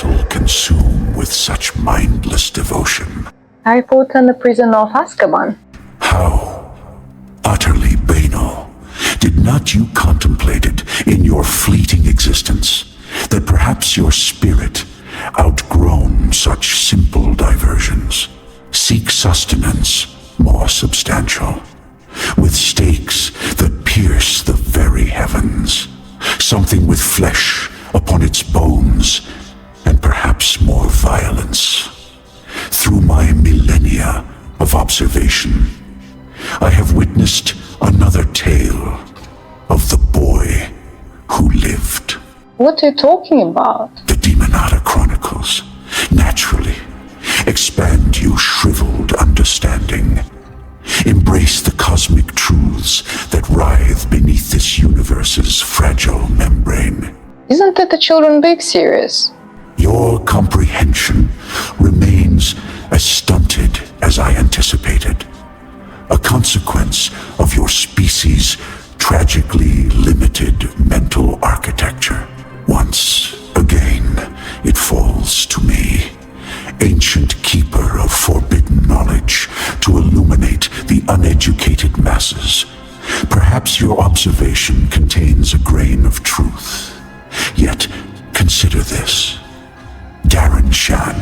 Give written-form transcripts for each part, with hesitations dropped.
mortal consume with such mindless devotion? Harry Potter and the Prisoner of Azkaban. How utterly banal. Did not you contemplate it in your fleeting existence, that perhaps your spirit, outgrown such simple diversions, seek sustenance more substantial, with stakes that pierce the very heavens, something with flesh upon its bones, and perhaps more violence. Through my millennia of observation, I have witnessed another tale of the boy who lived. What are you talking about? The Demonata Chronicles. Naturally, expand you shriveled understanding. Embrace the cosmic truths that writhe beneath this universe's fragile membrane. Isn't it a Children's Book series? Your comprehension remains as stunted as I anticipated, a consequence of your species' tragically limited mental architecture. Once again, it falls to me, ancient keeper of forbidden knowledge, to illuminate the uneducated masses. Perhaps your observation contains a grain of truth. Yet, consider this. Darren Shan,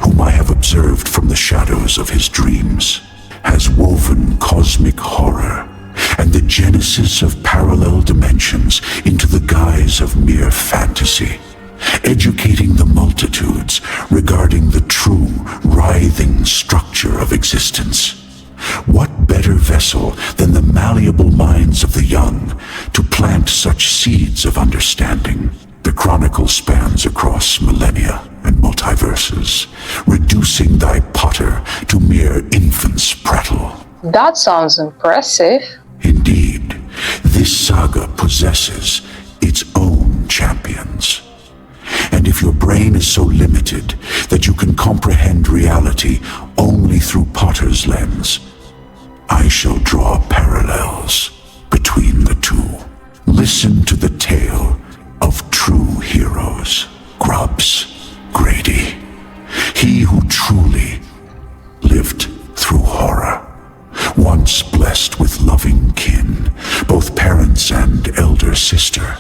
whom I have observed from the shadows of his dreams, has woven cosmic horror and the genesis of parallel dimensions into the guise of mere fantasy, educating the multitudes regarding the true, writhing structure of existence. What better vessel than the malleable minds of the young to plant such seeds of understanding? The chronicle spans across millennia and multiverses, reducing thy Potter to mere infant's prattle. That sounds impressive. Indeed, this saga possesses its own champions. And if your brain is so limited that you can comprehend reality only through Potter's lens, I shall draw parallels between the two. Listen to the tale of true heroes. Grubbs, Grady, he who truly lived through horror, once blessed with loving kin, both parents and elder sister,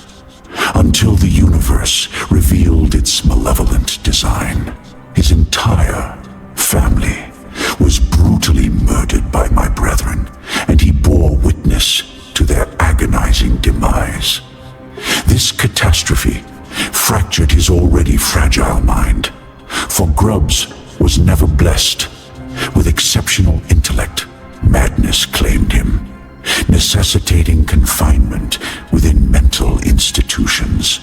until the universe revealed its malevolent design. His entire family was brutally murdered by my brethren, and he bore witness to their agonizing demise. This catastrophe fractured his already fragile mind, for Grubbs was never blessed with exceptional intellect. Madness claimed him, necessitating confinement within mental institutions,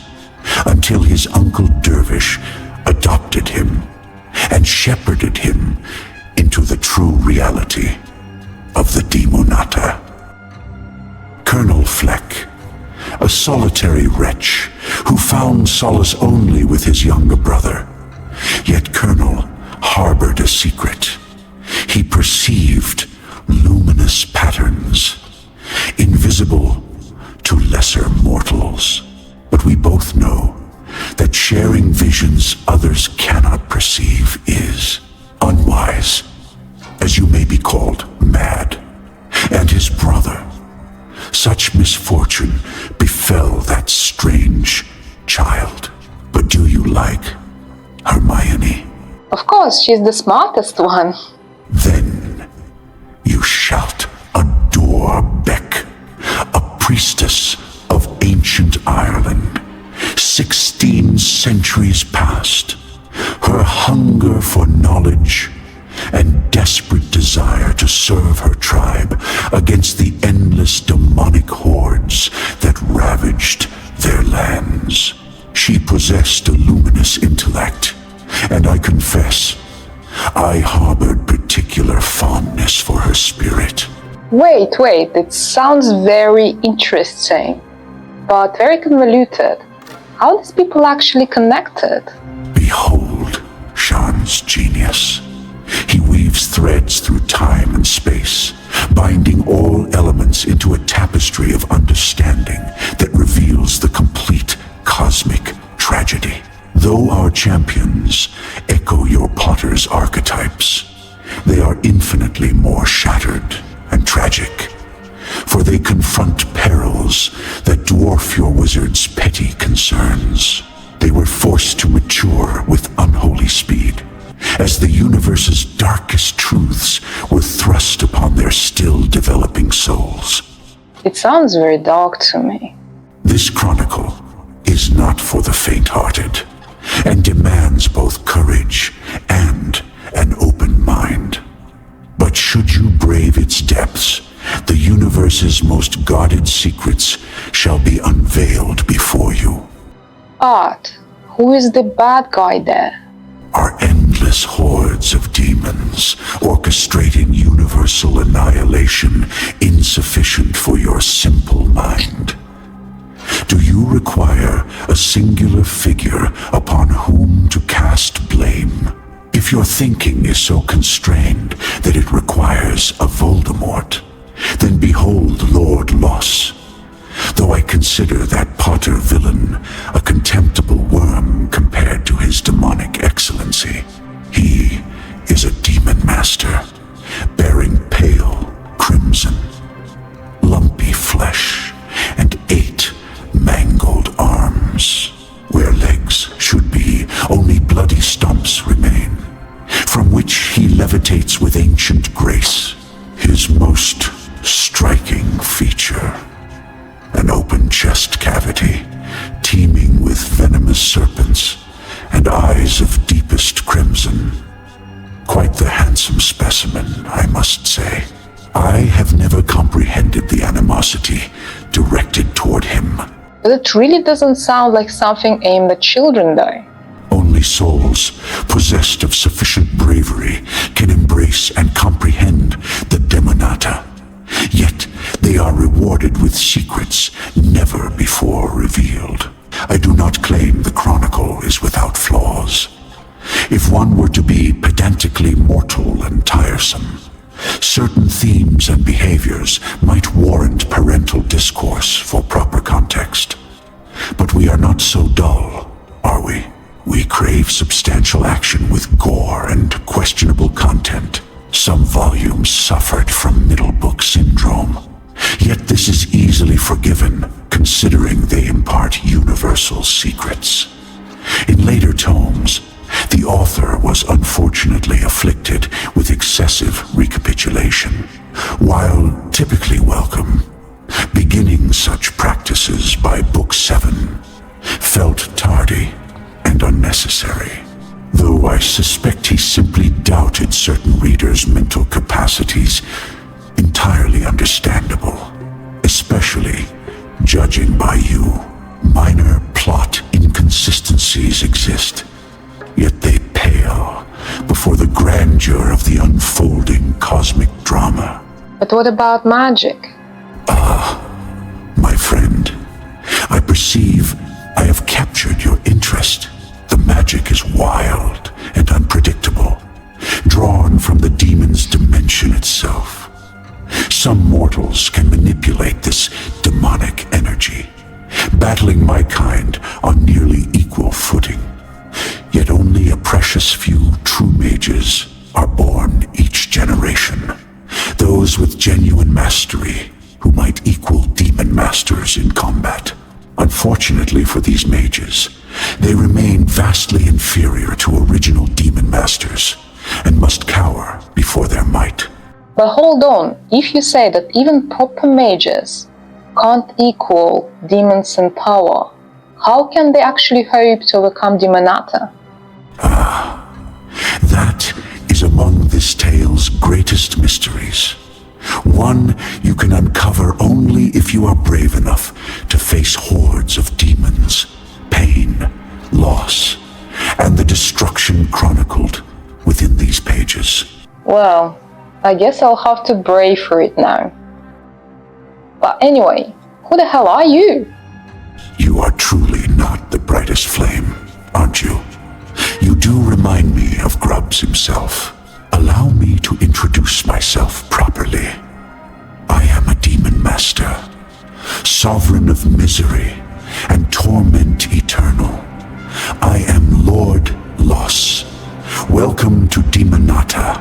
until his uncle Dervish adopted him and shepherded him into the true reality of the Demonata. Colonel Fleck, a solitary wretch who found solace only with his younger brother, yet Colonel harbored a secret. He perceived luminous patterns, invisible to lesser mortals. But we both know that sharing visions others cannot perceive is unwise, as you may be called mad. And his brother, such misfortune befell that strange child. But do you like Hermione? Of course, she's the smartest one. Then you shalt adore Beck, a priestess of ancient Ireland, 16 centuries past. Her hunger for knowledge and desperate desire to serve her tribe against the endless demonic hordes that ravaged their lands. She possessed a luminous intellect, and I confess, I harbored particular fondness for her spirit. Wait, it sounds very interesting, but very convoluted. How are these people actually connected? Behold Shan's genius. He weaves threads through time and space, binding all elements into a tapestry of understanding that reveals the complete cosmic tragedy. The Though our champions echo your potter's archetypes, they are infinitely more shattered and tragic, for they confront perils that dwarf your wizard's petty concerns. They were forced to mature with unholy speed, as the universe's darkest truths were thrust upon their still developing souls. It sounds very dark to me. This chronicle is not for the faint-hearted, and demands both courage and an open mind. But should you brave its depths, the universe's most guarded secrets shall be unveiled before you. But who is the bad guy there? Are endless hordes of demons orchestrating universal annihilation insufficient for your simple mind? Do you require a singular figure upon whom to cast blame? If your thinking is so constrained that it requires a Voldemort, then behold Lord Loss. Though I consider that Potter villain a contemptible worm compared to his demonic excellency, he is a demon master, bearing pale crimson, lumpy flesh, and 8 mangled arms. Where legs should be, only bloody stumps remain, from which he levitates with ancient grace. His most striking feature: an open chest cavity, teeming with venomous serpents, and eyes of deepest crimson. Quite the handsome specimen, I must say. I have never comprehended the animosity directed toward him. But it really doesn't sound like something aimed at children, though. Only souls possessed of sufficient bravery can embrace and comprehend the Demonata. Yet they are rewarded with secrets never before revealed. I do not claim the chronicle is without flaws. If one were to be pedantically mortal and tiresome, certain themes and behaviors might warrant parental discourse for proper context. But we are not so dull, are we? We crave substantial action with gore and questionable content. Some volumes suffered from middle book syndrome. Yet this is easily forgiven, considering they impart universal secrets. In later tomes, the author was unfortunately afflicted with excessive recapitulation. While typically welcome, beginning such practices by Book 7 felt tardy and unnecessary. Though I suspect he simply doubted certain readers' mental capacities, entirely understandable, especially judging by you. Minor plot inconsistencies exist, yet they pale before the grandeur of the unfolding cosmic drama. But what about magic? My friend, I perceive I have captured your interest. The magic is wild and unpredictable, drawn from the demon's dimension itself. Some mortals can manipulate this demonic energy, battling my kind on nearly equal footing. Yet only a precious few true mages are born each generation, those with genuine mastery who might equal demon masters in combat. Unfortunately for these mages, they remain vastly inferior to original demon masters and must cower before their might. But hold on, if you say that even proper mages can't equal demons in power, how can they actually hope to overcome Demonata? That is among this tale's greatest mysteries. One you can uncover only if you are brave enough to face hordes of demons, pain, loss, and the destruction chronicled within these pages. Well, I guess I'll have to brave for it now. But anyway, who the hell are you? You are truly not the brightest flame, aren't you? You do remind me of Grubbs himself. Allow me to introduce myself properly. I am a demon master, sovereign of misery and torment eternal. I am Welcome to Demonata.